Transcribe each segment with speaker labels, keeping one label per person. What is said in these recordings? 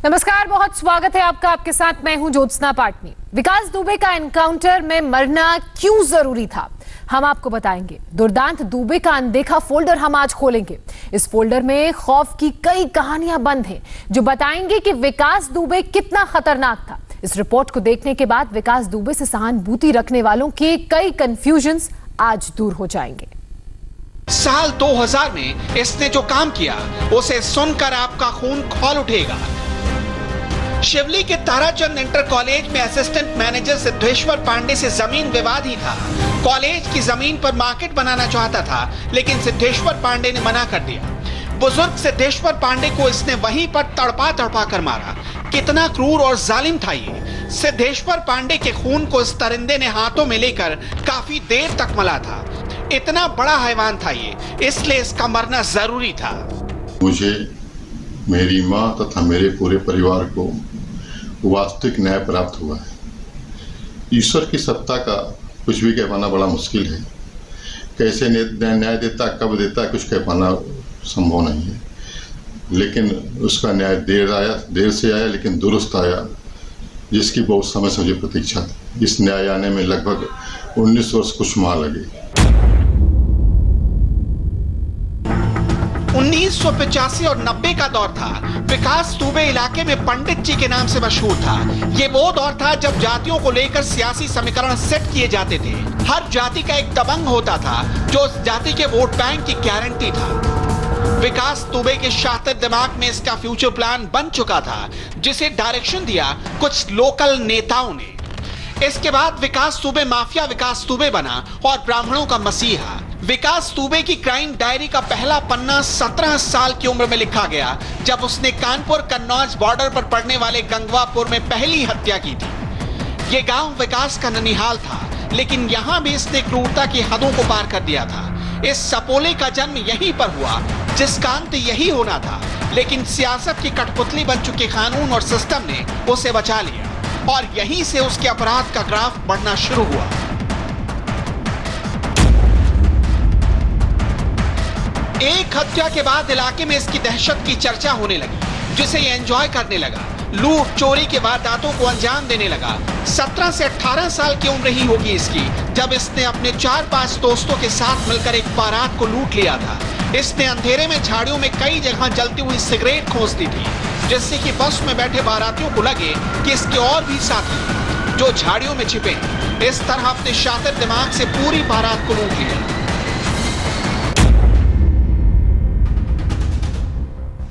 Speaker 1: नमस्कार, बहुत स्वागत है आपका। आपके साथ मैं हूं ज्योत्सना पाटनी। विकास दुबे का एनकाउंटर में मरना क्यों जरूरी था, हम आपको बताएंगे। दुर्दांत दुबे का अनदेखा फोल्डर हम आज खोलेंगे। इस फोल्डर में खौफ की कई कहानियां बंद हैं जो बताएंगे कि विकास दुबे कितना खतरनाक था। इस रिपोर्ट को देखने के बाद विकास दुबे से सहानुभूति रखने वालों के कई कंफ्यूजन्स आज दूर हो जाएंगे।
Speaker 2: साल 2000 में इसने जो काम किया उसे सुनकर आपका खून खौल उठेगा। शिवली के ताराचंद इंटर कॉलेज में असिस्टेंट मैनेजर सिद्धेश्वर पांडे से जमीन विवाद ही था। कॉलेज की जमीन पर मार्केट बनाना चाहता था, लेकिन सिद्धेश्वर पांडे ने मना कर दिया। बुजुर्ग सिद्धेश्वर पांडे को इसने वहीं पर तड़पा तड़पा कर मारा। कितना क्रूर और जालिम था ये। सिद्धेश्वर पांडे के खून को इस परिंदे ने हाथों में लेकर काफी देर तक मला था। इतना बड़ा हैवान था ये, इसलिए इसका मरना जरूरी था।
Speaker 3: मुझे, मेरी मां तथा मेरे पूरे परिवार को वास्तविक न्याय प्राप्त हुआ है। ईश्वर की सत्ता का कुछ भी कह पाना बड़ा मुश्किल है। कैसे न्याय देता, कब देता, कुछ कह पाना संभव नहीं है। लेकिन उसका न्याय देर से आया, लेकिन दुरुस्त आया, जिसकी बहुत समय से मुझे प्रतीक्षा थी। इस न्याय आने में लगभग 19 वर्ष कुछ माह लगे।
Speaker 2: 1985 और 90 का दौर था। विकास दुबे इलाके में पंडित जी के नाम से मशहूर था। ये वो दौर था जब जातियों को लेकर सियासी समीकरण सेट किए जाते थे। हर जाति का एक दबंग होता था जो उस जाति के वोट बैंक की गारंटी था। विकास दुबे के शातिर दिमाग में इसका फ्यूचर प्लान बन चुका था, जिसे डायरेक्शन दिया कुछ लोकल नेताओं ने। इसके बाद विकास दुबे माफिया विकास दुबे बना और ब्राह्मणों का मसीहा। विकास दुबे की क्राइम डायरी का पहला पन्ना 17 साल की उम्र में लिखा गया, जब उसने कानपुर कन्नौज बॉर्डर पर पड़ने वाले गंगवापुर में पहली हत्या की थी। यह गांव विकास का ननिहाल था, लेकिन यहां भी इसने क्रूरता की हदों को पार कर दिया था। इस सपोले का जन्म यहीं पर हुआ, जिसका अंत यही होना था, लेकिन सियासत की कठपुतली बन चुके कानून और सिस्टम ने उसे बचा लिया और यहीं से उसके अपराध का ग्राफ बढ़ना शुरू हुआ। एक हत्या के बाद इलाके में इसकी दहशत की चर्चा होने लगी, जिसे ये एंजॉय करने लगा। लूट चोरी के वारदातों को अंजाम देने लगा। 17 से 18 साल की उम्र ही होगी इसकी जब इसने अपने 4-5 दोस्तों के साथ मिलकर एक बारात को लूट लिया था। इसने अंधेरे में झाड़ियों में कई जगह जलती हुई सिगरेट खोस दी थी, जिससे कि बस में बैठे बारातियों को लगे कि इसके और भी साथी जो झाड़ियों में छिपे। इस तरह अपने शातिर दिमाग से पूरी बारात को लूट लिया।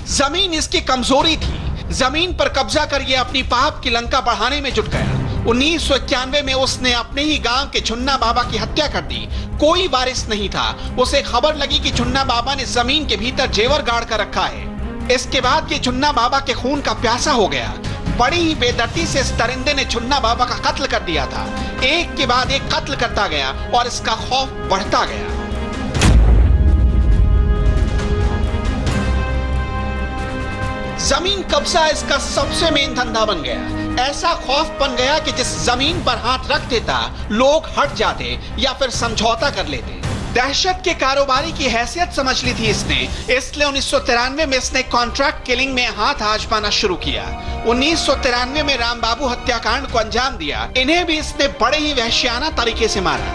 Speaker 2: जमीन इसकी कमजोरी थी। जमीन पर कब्जा कर ये अपनी पाप की लंका बढ़ाने में जुट गया। 1991 में उसने अपने ही गांव के झुन्ना बाबा की हत्या कर दी। कोई वारिस नहीं था। उसे खबर लगी कि झुन्ना बाबा ने जमीन के भीतर जेवर गाड़ कर रखा है। इसके बाद ये झुन्ना बाबा के खून का प्यासा हो गया। बड़ी ही बेदर्दी से इस दरिंदे ने झुन्ना बाबा का कत्ल कर दिया था। एक के बाद एक कत्ल करता गया और इसका खौफ बढ़ता गया। जमीन कब्जा इसका सबसे मेन धंधा बन गया। ऐसा खौफ बन गया कि जिस जमीन पर हाथ रख देता लोग हट जाते या फिर समझौता कर लेते। दहशत के कारोबारी की हैसियत समझ ली थी इसने, इसलिए 1993 में इसने कॉन्ट्रैक्ट किलिंग में हाथ आजमाना शुरू किया। 1993 में रामबाबू हत्याकांड को अंजाम दिया। इन्हें भी इसने बड़े ही वहशियाना तरीके से मारा।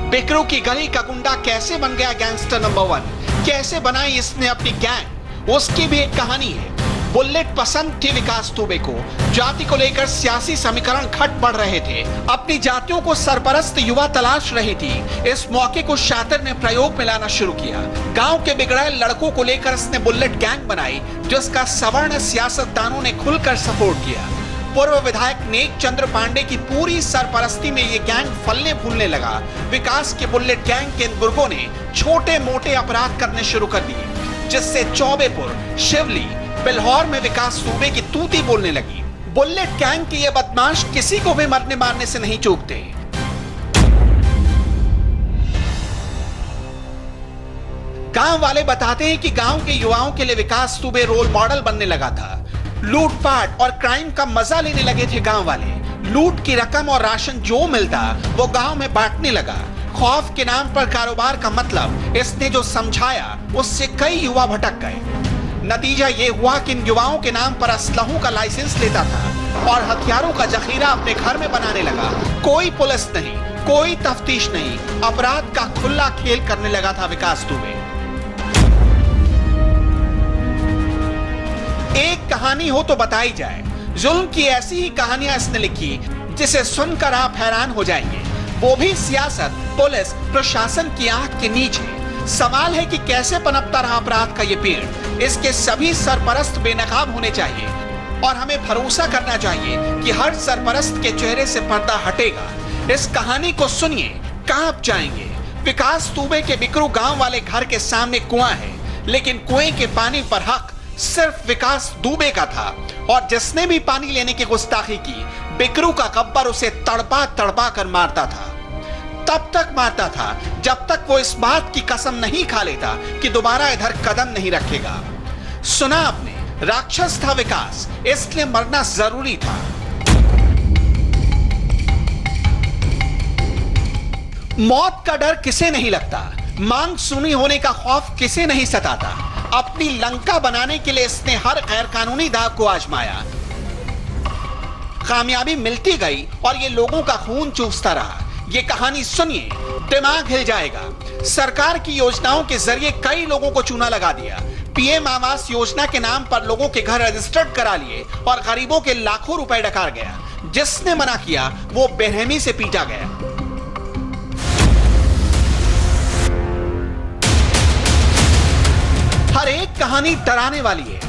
Speaker 2: बिकरू की गली का गुंडा कैसे बन गया गैंगस्टर नंबर 1, कैसे बनाई इसने अपनी गैंग, उसकी भी एक कहानी है। बुलेट पसंद थी विकास दुबे को। जाति को लेकर सियासी समीकरण खट पड़ रहे थे। अपनी जातियों को सरपरस्त युवा तलाश रही थी। इस मौके को शातिर ने प्रयोग में लाना शुरू किया। गांव के बिगड़ाए लड़कों को लेकर इसने बुलेट गैंग बनाई, जिसका सवर्ण सियासतदानों ने खुलकर सपोर्ट किया। पूर्व विधायक नेक चंद्र पांडे की पूरी सरपरस्ती में ये गैंग फलने फूलने लगा। विकास के बुलेट गैंग के इन गुर्गों ने छोटे मोटे अपराध करने शुरू कर दिए, जिससे चौबेपुर, शिवली, बिल्हौर में विकास दुबे की तूती बोलने लगी। बुलेट गैंग के ये बदमाश किसी को भी मरने मारने से नहीं चूकते। गांव वाले बताते हैं कि गांव के युवाओं के लिए विकास दुबे रोल मॉडल बनने लगा था। लूटपाट और क्राइम का मजा लेने लगे थे गांव वाले। लूट की रकम और राशन जो मिलता वो गांव में बांटने लगा। खौफ के नाम पर कारोबार का मतलब इसने जो समझाया उससे कई युवा भटक गए। नतीजा ये हुआ कि इन युवाओं के नाम पर असलहों का लाइसेंस लेता था और हथियारों का जखीरा अपने घर में बनाने लगा। कोई पुलिस नहीं, कोई तफ्तीश नहीं, अपराध का खुला खेल करने लगा था विकास दुबे। एक कहानी हो तो बताई जाए। जुल्म की ऐसी ही कहानियां इसने लिखी जिसे सुनकर आप हैरान हो जाएंगे। वो भी सियासत, पुलिस, प्रशासन की आंख के नीचे। सवाल है कि कैसे पनपता रहा अपराध का ये पेड़। इसके सभी सरपरस्त बेनकाब होने चाहिए और हमें भरोसा करना चाहिए कि हर सरपरस्त के चेहरे से पर्दा हटेगा। इस कहानी को सुनिए, कांप जाएंगे। विकास दुबे के बिकरू गांव वाले घर के सामने कुआं है, लेकिन कुएं के पानी पर हक सिर्फ विकास दुबे का था और जिसने भी पानी लेने की गुस्ताखी की, बिकरू का गब्बर उसे तड़पा तड़पा कर मारता था। तब तक मारता था जब तक वो इस बात की कसम नहीं खा लेता कि दोबारा इधर कदम नहीं रखेगा। सुना आपने, राक्षस था विकास, इसलिए मरना जरूरी था। मौत का डर किसे नहीं लगता, मांग सुनी होने का खौफ किसे नहीं सताता। अपनी लंका बनाने के लिए इसने हर गैर कानूनी दाव को आजमाया। कामयाबी मिलती गई और ये लोगों का खून चूसता रहा। ये कहानी सुनिए, दिमाग हिल जाएगा। सरकार की योजनाओं के जरिए कई लोगों को चूना लगा दिया। पीएम आवास योजना के नाम पर लोगों के घर रजिस्टर्ड करा लिए और गरीबों के लाखों रुपए डकार गया। जिसने मना किया वो बेरहमी से पीटा गया। हर एक कहानी डराने वाली है।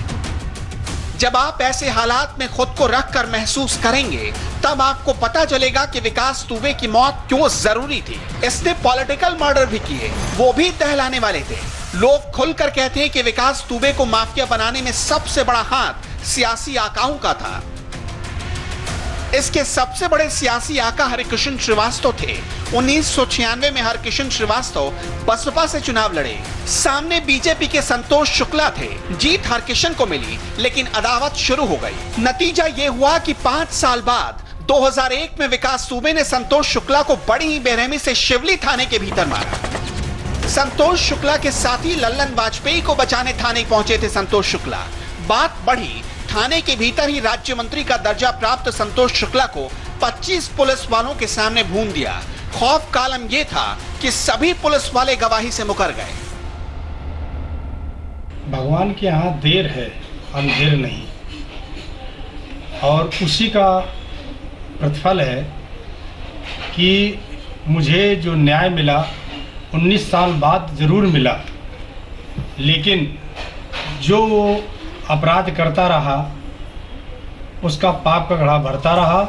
Speaker 2: जब आप ऐसे हालात में खुद को रखकर महसूस करेंगे, तब आपको पता चलेगा कि विकास दुबे की मौत क्यों जरूरी थी। इसने पॉलिटिकल मर्डर भी किए, वो भी दहलाने वाले थे। लोग खुलकर कहते हैं कि विकास दुबे को माफिया बनाने में सबसे बड़ा हाथ सियासी आकाओं का था। इसके सबसे बड़े सियासी आका हरिकिशन श्रीवास्तव थे। 1996 में हरिकिशन श्रीवास्तव बसपा से चुनाव लड़े। सामने बीजेपी के संतोष शुक्ला थे। जीत हरिकिशन को मिली, लेकिन अदावत शुरू हो गई। नतीजा यह हुआ कि 5 साल बाद 2001 में विकास दुबे ने संतोष शुक्ला को बड़ी ही बेरहमी से शिवली थाने के भीतर मारा। संतोष शुक्ला के साथी लल्लन वाजपेयी को बचाने थाने पहुंचे थे संतोष शुक्ला। बात बढ़ी, थाने के भीतर ही राज्य मंत्री का दर्जा प्राप्त संतोष शुक्ला को 25 पुलिस वालों के सामने भून दिया। खौफ का आलम यह था कि सभी पुलिस वाले गवाही से मुकर गए।
Speaker 4: भगवान के यहाँ देर है, अंधेर नहीं, और उसी का प्रतिफल है कि मुझे जो न्याय मिला 19 साल बाद जरूर मिला, लेकिन जो अपराध करता रहा उसका पाप का घड़ा भरता रहा।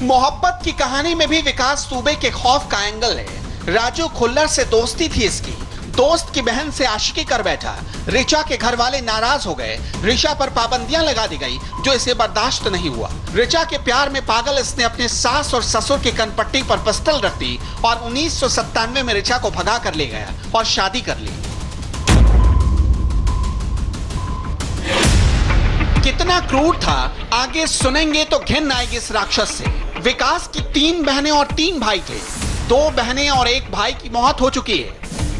Speaker 2: मोहब्बत की कहानी में भी विकास दुबे के खौफ का एंगल है। राजू खुल्लर से दोस्ती थी इसकी। दोस्त की बहन से आशिकी कर बैठा। ऋचा के घर वाले नाराज हो गए। ऋचा पर पाबंदियां लगा दी गई जो इसे बर्दाश्त नहीं हुआ। ऋचा के प्यार में पागल इसने अपने सास और ससुर की कनपट्टी पर पिस्टल रख दी और 1997 में ऋचा को भगा कर ले गया और शादी कर ली। कितना क्रूर था, आगे सुनेंगे तो घिन आएगी इस राक्षस से। विकास की 3 बहनें और 3 भाई थे। 2 बहनें और 1 भाई की मौत हो चुकी है।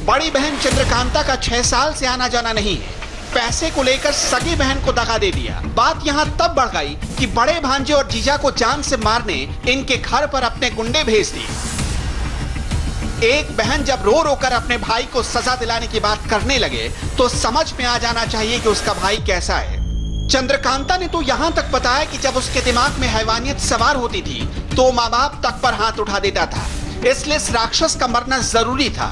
Speaker 2: बड़ी बहन चंद्रकांता का 6 साल से आना जाना नहीं है। पैसे को लेकर सगी बहन को दगा दे दिया। बात यहाँ तब बढ़ गई कि बड़े भांजे और जीजा को जान से मारने इनके घर पर अपने गुंडे भेज दिए। एक बहन जब रो रो कर अपने भाई को सजा दिलाने की बात करने लगे तो समझ में आ जाना चाहिए कि उसका भाई कैसा है। चंद्रकांता ने तो यहां तक बताया कि जब उसके दिमाग में हैवानियत सवार होती थी तो माँ बाप तक पर हाथ उठा देता था। इसलिए इस राक्षस का मरना जरूरी था।